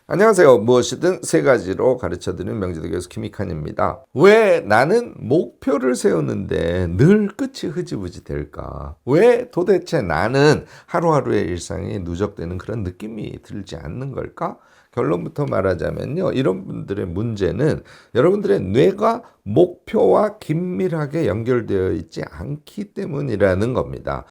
안녕하세요. 무엇이든 세 가지로 가르쳐드리는 명지대 교수 김익환입니다. 왜 나는 목표를 세우는데 늘 끝이 흐지부지 될까? 왜 도대체 나는 하루하루의 일상이 누적되는 그런 느낌이 들지 않는 걸까? 결론부터 말하자면요. 이런 분들의 문제는 여러분들의 뇌가 목표와 긴밀하게 연결되어 있지 않기 때문이라는 겁니다.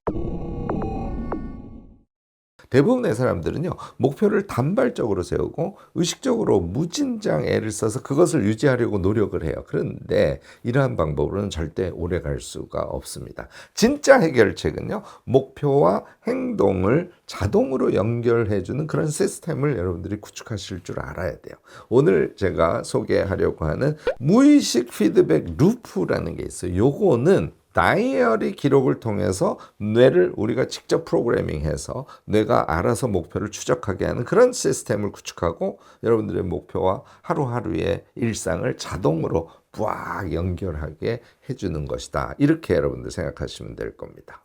대부분의 사람들은요, 목표를 단발적으로 세우고 의식적으로 무진장 애를 써서 그것을 유지하려고 노력을 해요. 그런데 이러한 방법으로는 절대 오래 갈 수가 없습니다. 진짜 해결책은요, 목표와 행동을 자동으로 연결해주는 그런 시스템을 여러분들이 구축하실 줄 알아야 돼요. 오늘 제가 소개하려고 하는 무의식 피드백 루프라는 게 있어요. 요거는 다이어리 기록을 통해서 뇌를 우리가 직접 프로그래밍해서 뇌가 알아서 목표를 추적하게 하는 그런 시스템을 구축하고 여러분들의 목표와 하루하루의 일상을 자동으로 쫙 연결하게 해주는 것이다. 이렇게 여러분들 생각하시면 될 겁니다.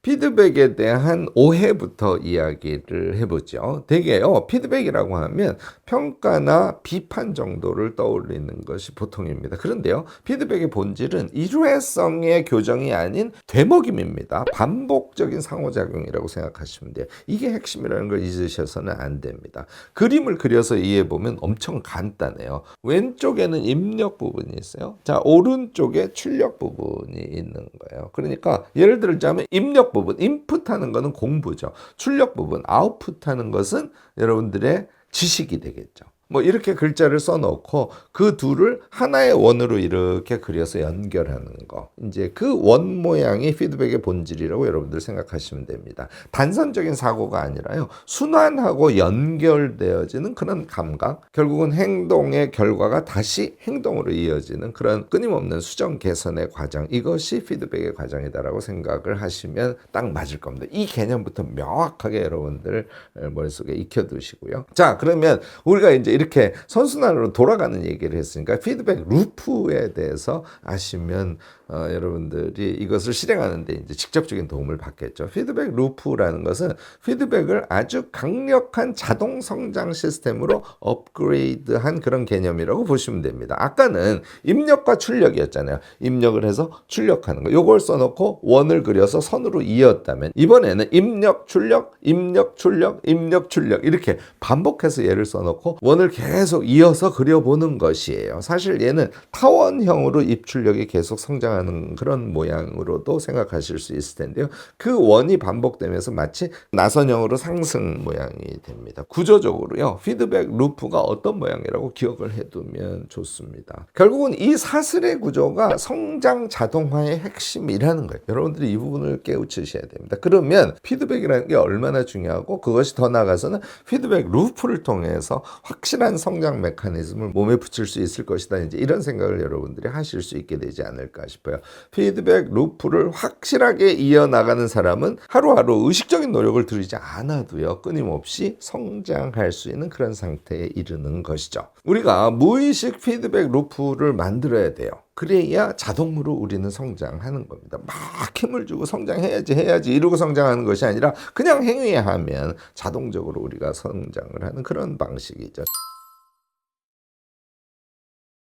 피드백에 대한 오해부터 이야기를 해보죠. 대개요, 피드백이라고 하면 평가나 비판 정도를 떠올리는 것이 보통입니다. 그런데요, 피드백의 본질은 일회성의 교정이 아닌 되먹임입니다. 반복적인 상호작용이라고 생각하시면 돼요. 이게 핵심이라는 걸 잊으셔서는 안 됩니다. 그림을 그려서 이해해보면 엄청 간단해요. 왼쪽에는 입력 부분이 있어요. 자, 오른쪽에 출력 부분이 있는 거예요. 그러니까 예를 들자면 입력 부분, 인풋하는 것은 공부죠. 출력 부분, 아웃풋하는 것은 여러분들의 지식이 되겠죠. 뭐 이렇게 글자를 써놓고 그 둘을 하나의 원으로 이렇게 그려서 연결하는 거. 이제 그 원 모양이 피드백의 본질이라고 여러분들 생각하시면 됩니다. 단선적인 사고가 아니라요. 순환하고 연결되어지는 그런 감각. 결국은 행동의 결과가 다시 행동으로 이어지는 그런 끊임없는 수정 개선의 과정. 이것이 피드백의 과정이다라고 생각을 하시면 딱 맞을 겁니다. 이 개념부터 명확하게 여러분들 머릿속에 익혀두시고요. 자, 그러면 우리가 이제 이렇게 선순환으로 돌아가는 얘기를 했으니까 피드백 루프에 대해서 아시면 여러분들이 이것을 실행하는 데 이제 직접적인 도움을 받겠죠. 피드백 루프라는 것은 피드백을 아주 강력한 자동 성장 시스템으로 업그레이드한 그런 개념이라고 보시면 됩니다. 아까는 입력과 출력이었잖아요. 입력을 해서 출력하는 거. 요걸 써놓고 원을 그려서 선으로 이었다면 이번에는 입력, 출력, 입력, 출력, 입력, 출력 이렇게 반복해서 얘를 써놓고 원을 계속 이어서 그려보는 것이에요. 사실 얘는 타원형으로 입출력이 계속 성장하는 그런 모양으로도 생각하실 수 있을 텐데요. 그 원이 반복되면서 마치 나선형으로 상승 모양이 됩니다. 구조적으로요, 피드백 루프가 어떤 모양이라고 기억을 해두면 좋습니다. 결국은 이 사슬의 구조가 성장 자동화의 핵심이라는 거예요. 여러분들이 이 부분을 깨우치셔야 됩니다. 그러면 피드백이라는 게 얼마나 중요하고 그것이 더 나아가서는 피드백 루프를 통해서 확실한 성장 메커니즘을 몸에 붙일 수 있을 것이다. 이제 이런 생각을 여러분들이 하실 수 있게 되지 않을까 싶어요. 피드백 루프를 확실하게 이어나가는 사람은 하루하루 의식적인 노력을 들이지 않아도요, 끊임없이 성장할 수 있는 그런 상태에 이르는 것이죠. 우리가 무의식 피드백 루프를 만들어야 돼요. 그래야 자동으로 우리는 성장하는 겁니다. 막 힘을 주고 성장해야지 이러고 성장하는 것이 아니라 그냥 행위에 하면 자동적으로 우리가 성장을 하는 그런 방식이죠.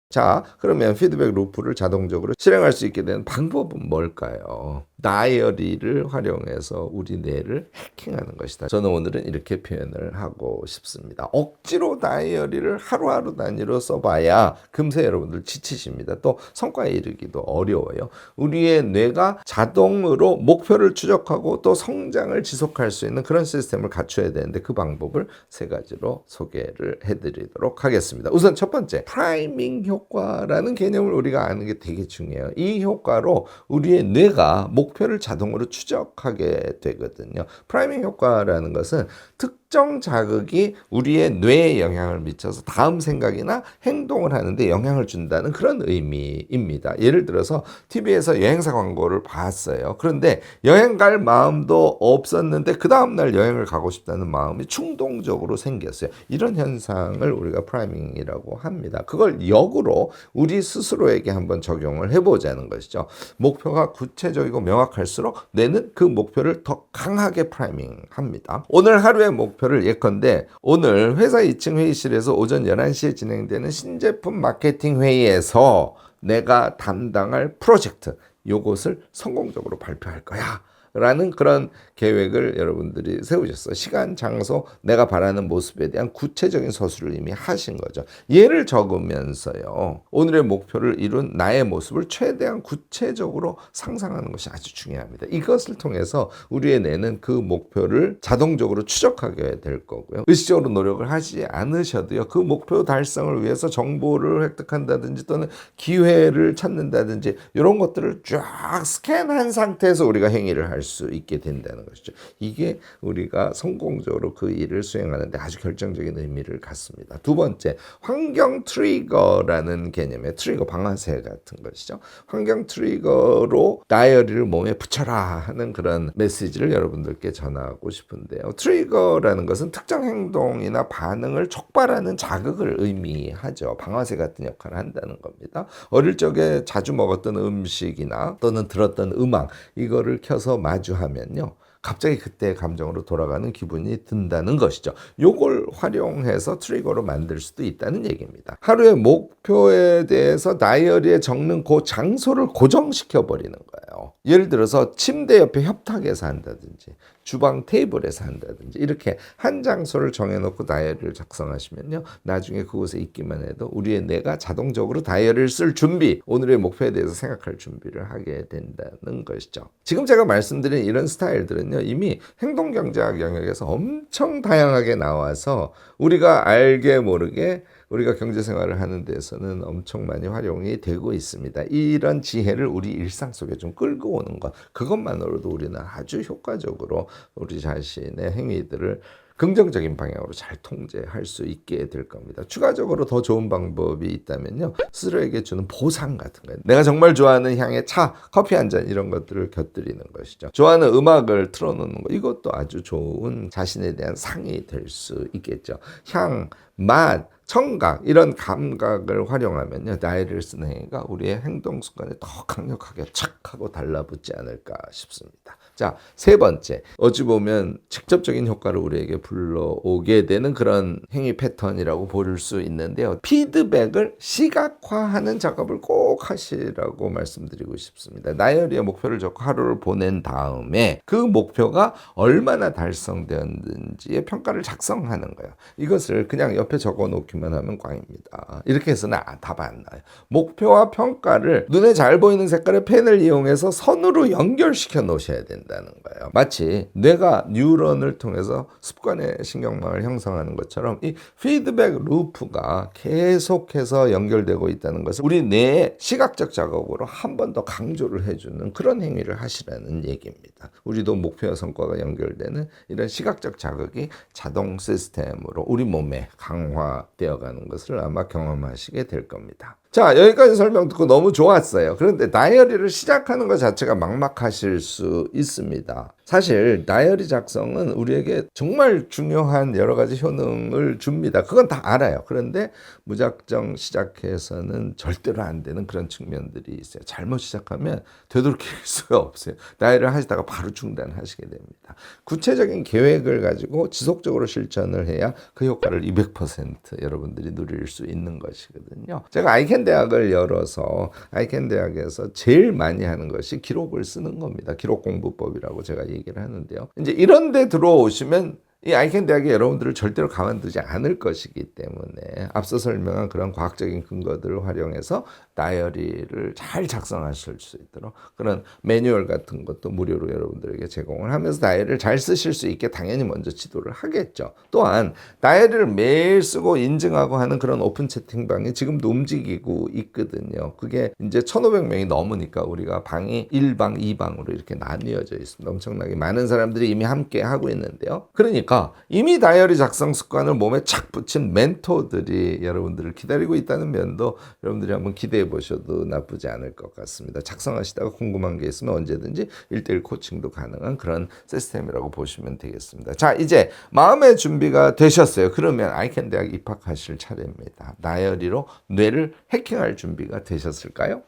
자, 그러면 피드백 루프를 자동적으로 실행할 수 있게 되는 방법은 뭘까요? 다이어리를 활용해서 우리 뇌를 해킹하는 것이다. 저는 오늘은 이렇게 표현을 하고 싶습니다. 억지로 다이어리를 하루하루 단위로 써봐야 금세 여러분들 지치십니다. 또 성과에 이르기도 어려워요. 우리의 뇌가 자동으로 목표를 추적하고 또 성장을 지속할 수 있는 그런 시스템을 갖춰야 되는데 그 방법을 세 가지로 소개를 해드리도록 하겠습니다. 우선 첫 번째, 프라이밍 효과라는 개념을 우리가 아는 게 되게 중요해요. 이 효과로 우리의 뇌가 목표를 자동으로 추적하게 되거든요. 프라이밍 효과라는 것은 특정 특정 자극이 우리의 뇌에 영향을 미쳐서 다음 생각이나 행동을 하는데 영향을 준다는 그런 의미입니다. 예를 들어서 TV에서 여행사 광고를 봤어요. 그런데 여행 갈 마음도 없었는데 그 다음날 여행을 가고 싶다는 마음이 충동적으로 생겼어요. 이런 현상을 우리가 프라이밍이라고 합니다. 그걸 역으로 우리 스스로에게 한번 적용을 해보자는 것이죠. 목표가 구체적이고 명확할수록 뇌는 그 목표를 더 강하게 프라이밍합니다. 오늘 하루의 목표를 예컨대 오늘 회사 2층 회의실에서 오전 11시에 진행되는 신제품 마케팅 회의에서 내가 담당할 프로젝트 요것을 성공적으로 발표할 거야 라는 그런 계획을 여러분들이 세우셨어요. 시간, 장소, 내가 바라는 모습에 대한 구체적인 서술을 이미 하신 거죠. 예를 적으면서요. 오늘의 목표를 이룬 나의 모습을 최대한 구체적으로 상상하는 것이 아주 중요합니다. 이것을 통해서 우리의 뇌는 그 목표를 자동적으로 추적하게 될 거고요. 의식적으로 노력을 하지 않으셔도요. 그 목표 달성을 위해서 정보를 획득한다든지 또는 기회를 찾는다든지 이런 것들을 쫙 스캔한 상태에서 우리가 행위를 할 수 있게 된다는 것이죠. 이게 우리가 성공적으로 그 일을 수행하는데 아주 결정적인 의미를 갖습니다. 두 번째, 환경 트리거라는 개념의 트리거 방아쇠 같은 것이죠. 환경 트리거로 다이어리를 몸에 붙여라 하는 그런 메시지를 여러분들께 전하고 싶은데요. 트리거라는 것은 특정 행동이나 반응을 촉발하는 자극을 의미하죠. 방아쇠 같은 역할을 한다는 겁니다. 어릴 적에 자주 먹었던 음식이나 또는 들었던 음악 이거를 켜서 마주하면요. 갑자기 그때의 감정으로 돌아가는 기분이 든다는 것이죠. 요걸 활용해서 트리거로 만들 수도 있다는 얘기입니다. 하루의 목표에 대해서 다이어리에 적는 그 장소를 고정시켜 버리는 거예요. 예를 들어서 침대 옆에 협탁에서 한다든지 주방 테이블에서 한다든지 이렇게 한 장소를 정해놓고 다이어리를 작성하시면요. 나중에 그곳에 있기만 해도 우리의 뇌가 자동적으로 다이어리를 쓸 준비, 오늘의 목표에 대해서 생각할 준비를 하게 된다는 것이죠. 지금 제가 말씀드린 이런 스타일들은요. 이미 행동경제학 영역에서 엄청 다양하게 나와서 우리가 알게 모르게 우리가 경제생활을 하는 데서는 엄청 많이 활용이 되고 있습니다. 이런 지혜를 우리 일상 속에 좀 끌고 오는 것, 그것만으로도 우리는 아주 효과적으로 우리 자신의 행위들을 긍정적인 방향으로 잘 통제할 수 있게 될 겁니다. 추가적으로 더 좋은 방법이 있다면요. 스스로에게 주는 보상 같은 거예요. 내가 정말 좋아하는 향의 차, 커피 한 잔 이런 것들을 곁들이는 것이죠. 좋아하는 음악을 틀어놓는 거 이것도 아주 좋은 자신에 대한 상이 될 수 있겠죠. 향, 맛, 청각 이런 감각을 활용하면요. 다이어리를 쓰는 행위가 우리의 행동 습관에 더 강력하게 착 하고 달라붙지 않을까 싶습니다. 자, 세 번째. 어찌 보면 직접적인 효과를 우리에게 불러오게 되는 그런 행위 패턴이라고 볼 수 있는데요. 피드백을 시각화하는 작업을 꼭 하시라고 말씀드리고 싶습니다. 다이어리에 목표를 적고 하루를 보낸 다음에 그 목표가 얼마나 달성되었는지의 평가를 작성하는 거예요. 이것을 그냥 옆에 적어 놓기만 하면 꽝입니다. 이렇게 해서는 답 안 나요. 목표와 평가를 눈에 잘 보이는 색깔의 펜을 이용해서 선으로 연결시켜 놓으셔야 된다는 거예요. 마치 뇌가 뉴런을 통해서 습관의 신경망을 형성하는 것처럼 이 피드백 루프가 계속해서 연결되고 있다는 것을 우리 뇌의 시각적 작업으로 한 번 더 강조를 해주는 그런 행위를 하시라는 얘기입니다. 우리도 목표와 성과가 연결되는 이런 시각적 자극이 자동 시스템으로 우리 몸에 강화되어 가는 것을 아마 경험하시게 될 겁니다. 자, 여기까지 설명 듣고 너무 좋았어요. 그런데 다이어리를 시작하는 것 자체가 막막하실 수 있습니다. 사실 다이어리 작성은 우리에게 정말 중요한 여러 가지 효능을 줍니다. 그건 다 알아요. 그런데 무작정 시작해서는 절대로 안 되는 그런 측면들이 있어요. 잘못 시작하면 되돌릴 수가 없어요. 다이어리를 하시다가 바로 중단하시게 됩니다. 구체적인 계획을 가지고 지속적으로 실천을 해야 그 효과를 200% 여러분들이 누릴 수 있는 것이거든요. 제가 아이캔 대학을 열어서 아이캔 대학에서 제일 많이 하는 것이 기록을 쓰는 겁니다. 기록 공부법이라고 제가 얘기를 하는데요. 이제 이런 데 들어오시면 이 아이캔 대학이 여러분들을 절대로 가만두지 않을 것이기 때문에 앞서 설명한 그런 과학적인 근거들을 활용해서 다이어리를 잘 작성하실 수 있도록 그런 매뉴얼 같은 것도 무료로 여러분들에게 제공을 하면서 다이어리를 잘 쓰실 수 있게 당연히 먼저 지도를 하겠죠. 또한 다이어리를 매일 쓰고 인증하고 하는 그런 오픈 채팅방이 지금도 움직이고 있거든요. 그게 이제 1,500명이 넘으니까 우리가 방이 1방, 2방으로 이렇게 나뉘어져 있습니다. 엄청나게 많은 사람들이 이미 함께 하고 있는데요. 그러니까 이미 다이어리 작성 습관을 몸에 착 붙인 멘토들이 여러분들을 기다리고 있다는 면도 여러분들이 한번 기대해 보셔도 나쁘지 않을 것 같습니다. 작성하시다가 궁금한 게 있으면 언제든지 1:1 코칭도 가능한 그런 시스템이라고 보시면 되겠습니다. 자, 이제 마음의 준비가 되셨어요. 그러면 아이캔 대학 입학하실 차례입니다. 다이어리로 뇌를 해킹할 준비가 되셨을까요?